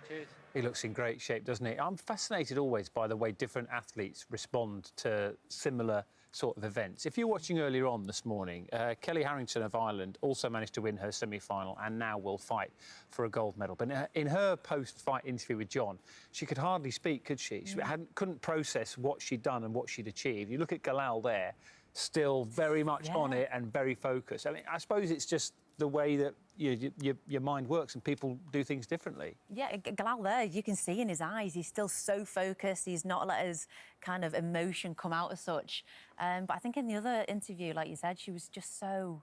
Cheers. He looks in great shape, doesn't he? I'm fascinated always by the way different athletes respond to similar sort of events. If you're watching earlier on this morning, Kelly Harrington of Ireland also managed to win her semi-final and now will fight for a gold medal. But in her post-fight interview with John, she could hardly speak, could she? She couldn't process what she'd done and what she'd achieved. You look at Galal there, still very much on it and very focused. I mean, I suppose it's just the way that your mind works and people do things differently. Yeah, Galal there, you can see in his eyes, he's still so focused. He's not let his kind of emotion come out as such. But I think in the other interview, like you said, she was just so,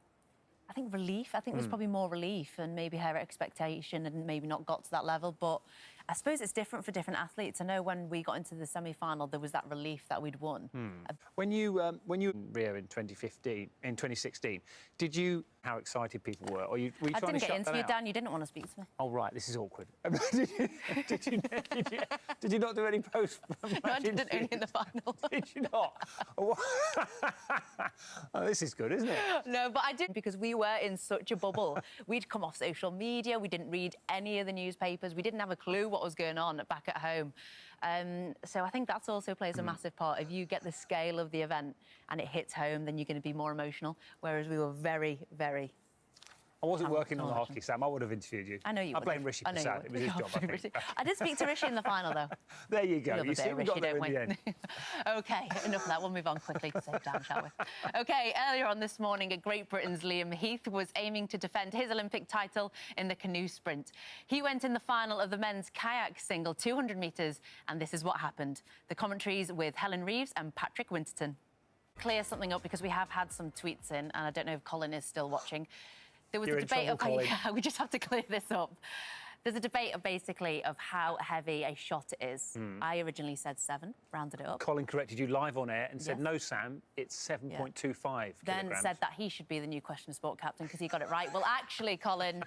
I think, relief. I think there's probably more relief and maybe her expectation and maybe not got to that level. But I suppose it's different for different athletes. I know when we got into the semi-final, there was that relief that we'd won. When you in Rio in 2016, did you how excited people were? Or were you trying to shut them out? I didn't get interviewed, Dan. You didn't want to speak to me. Oh right, this is awkward. did you not do any post? No, I didn't. Only in the final. Did you not? Oh, this is good, isn't it? No, but I didn't because we were in such a bubble. We'd come off social media. We didn't read any of the newspapers. We didn't have a clue what was going on back at home. So I think that also plays a massive part. If you get the scale of the event and it hits home, then you're going to be more emotional. Whereas we were very, very... I wasn't working on the hockey, Sam. I would have interviewed you. I know you would. I blame Rishi Prasad. It was his job, I think. I did speak to Rishi in the final, though. There you go. You see, we got there in the end. OK, enough of that. We'll move on quickly to save down, shall we? OK, earlier on this morning, Great Britain's Liam Heath was aiming to defend his Olympic title in the canoe sprint. He went in the final of the men's kayak single 200 metres, and this is what happened. The commentaries with Helen Reeves and Patrick Winterton. Clear something up because we have had some tweets in, and I don't know if Colin is still watching. There was a debate of... Yeah, we just have to clear this up. There's a debate of basically of how heavy a shot it is. I originally said 7, rounded it up. Colin corrected you live on air and said, no, Sam, it's 7.25 Then kilograms. said that he should be the new Question of Sport captain because he got it right. Well, actually, Colin,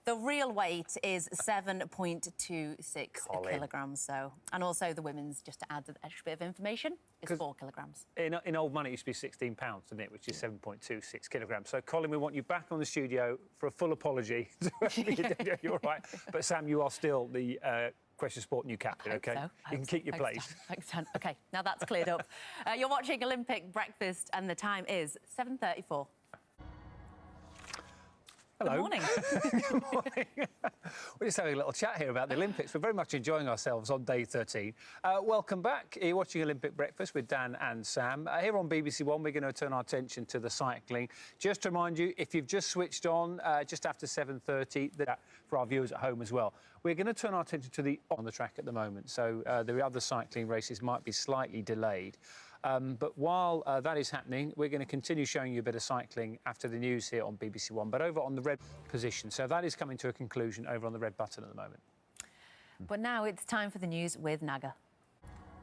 the real weight is 7.26 kilograms. So, and also the women's, just to add an extra bit of information, is 4 kilograms. In old money, it used to be £16, didn't it? Which is 7.26 kilograms. So, Colin, we want you back on the studio for a full apology. You're right. But, Sam, you are still the Question Sport new captain, OK? You can keep your place. Thanks, Dan. OK, now that's cleared up. You're watching Olympic Breakfast and the time is 7:34. Hello. Good morning. Good morning. We're just having a little chat here about the Olympics. We're very much enjoying ourselves on day 13. Welcome back. You're watching Olympic Breakfast with Dan and Sam. Here on BBC One, we're going to turn our attention to the cycling. Just to remind you, if you've just switched on just after 7:30, that for our viewers at home as well, we're going to turn our attention to the on the track at the moment. So the other cycling races might be slightly delayed. But while that is happening, we're going to continue showing you a bit of cycling after the news here on BBC One, but over on the red position. So that is coming to a conclusion over on the red button at the moment. But now it's time for the news with Naga.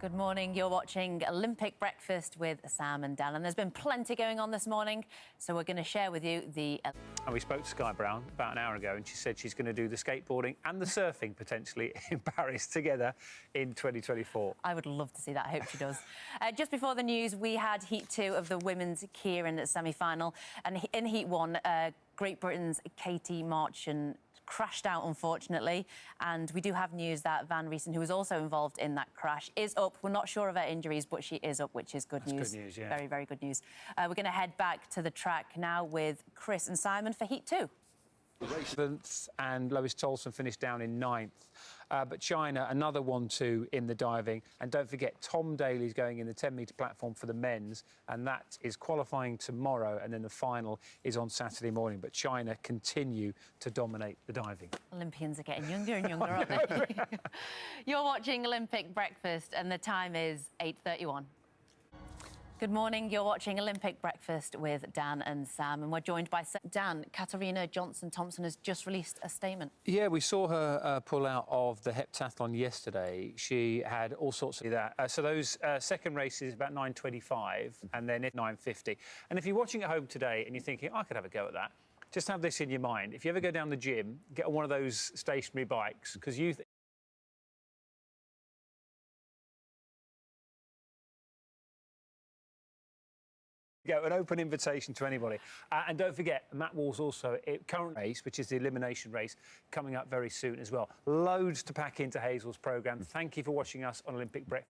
Good morning. You're watching Olympic Breakfast with Sam and Dan. And there's been plenty going on this morning, so we're going to share with you the... And we spoke to Sky Brown about an hour ago, and she said she's going to do the skateboarding and the surfing, potentially, in Paris together in 2024. I would love to see that. I hope she does. Just before the news, we had Heat 2 of the women's Keirin semi-final. And in Heat 1, Great Britain's Katie Marchant crashed out, unfortunately, and we do have news that Van Riesen, who was also involved in that crash, is up. We're not sure of her injuries, but she is up, which is good news. Good news, yeah. Very, very good news. We're going to head back to the track now with Chris and Simon for Heat 2. And Lois Tolson finished down in 9th. But China, another 1-2 in the diving. And don't forget, Tom Daly's going in the 10-metre platform for the men's, and that is qualifying tomorrow, and then the final is on Saturday morning. But China continue to dominate the diving. Olympians are getting younger and younger, aren't they? You're watching Olympic Breakfast, and the time is 8:31. Good morning. You're watching Olympic Breakfast with Dan and Sam, and we're joined by Dan. Katarina Johnson-Thompson has just released a statement. Yeah, we saw her pull out of the heptathlon yesterday. She had all sorts of that. So those second races about 9:25 and then at 9:50. And if you're watching at home today and you're thinking, I could have a go at that, just have this in your mind. If you ever go down the gym, get on one of those stationary bikes, because you go, an open invitation to anybody. And don't forget, Matt Wall's also current race, which is the elimination race, coming up very soon as well. Loads to pack into Hazel's programme. Thank you for watching us on Olympic Breakfast.